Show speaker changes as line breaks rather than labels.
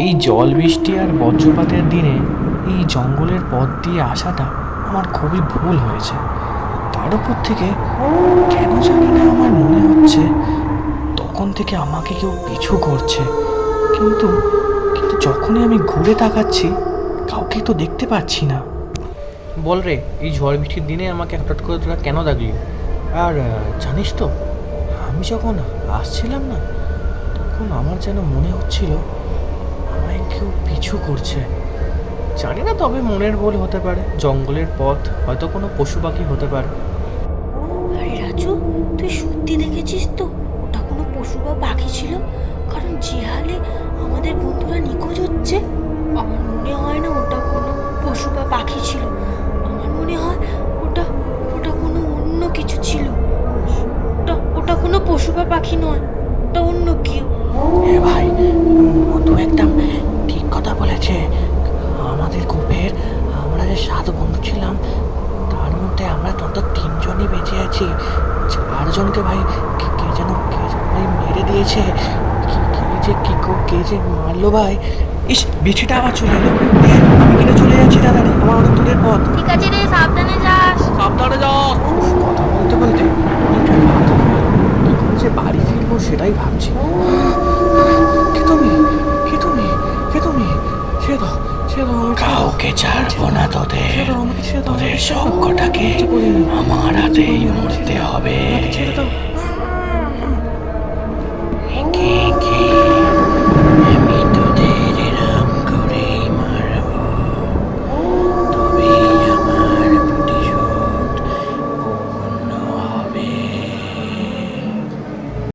এই জল বৃষ্টি আর বজ্রপাতের দিনে এই জঙ্গলের পথ দিয়ে আসাটা আমার খুবই ভুল হয়েছে। তার উপর থেকে কেন জানি না আমার মনে হচ্ছে তখন থেকে আমাকে কেউ পিছু করছে, কিন্তু কিন্তু যখনই আমি ঘুরে তাকাচ্ছি কাউকে তো দেখতে পাচ্ছি না। বল রে, এই ঝড় বৃষ্টির দিনে আমাকে হঠাৎ করে তোরা কেন ডাকলি? আর জানিস তো, আমি যখন আসছিলাম না তখন আমার যেন মনে হচ্ছিল আমায় কেউ পিছু করছে। জানি না, তবে মনের ভুল হতে পারে, জঙ্গলের পথ, হয়তো কোনো পশু পাখি হতে পারে।
আরে রাজু, তুই সত্যি দেখেছিস তো ওটা কোনো পশু বা পাখি ছিল? কারণ যে হালে আমাদের বন্ধুরা নিখোঁজ হচ্ছে, আমার মনে হয় না ওটা কোনো পশু বা পাখি ছিল। আমার মনে হয় ওটা ওটা কোনো অন্য কিছু ছিল। ওটা ওটা কোনো পশু বা পাখি নয়, ওটা অন্য কেউ।
হ্যাঁ ভাই, মধু একদম ঠিক কথা বলেছে। আমাদের গ্রুপের আমরা যে 7 বন্ধু ছিলাম তার মধ্যে আমরা তত 3 জনই বেঁচে আছি। 4 জনকে ভাই কে যেন ভাই মেরে দিয়েছে। কে যে মারলো ভাই। ইস, বৃষ্টিটা আবার চলে এলো। আমি কিনে চলে যাচ্ছি দাদারে, আমার অনেক দূরের পথ।
ঠিক আছে রে, সাবধানে যাস।
সাবধানে যাও। কথা বলতে বলতে অনেকটাই রাত হলো। কখন যে বাড়ি ফিরবো সেটাই ভাবছি। কে তুমি? কে তুমি? কে তুমি? ছেড়ে দাও, ছেড়ে দাও আমাকে। কাউকে ছাড়বো না তোদের। তোদের সবকটাকে আমার হাতেই মরতে হবে। ছেড়ে দাও,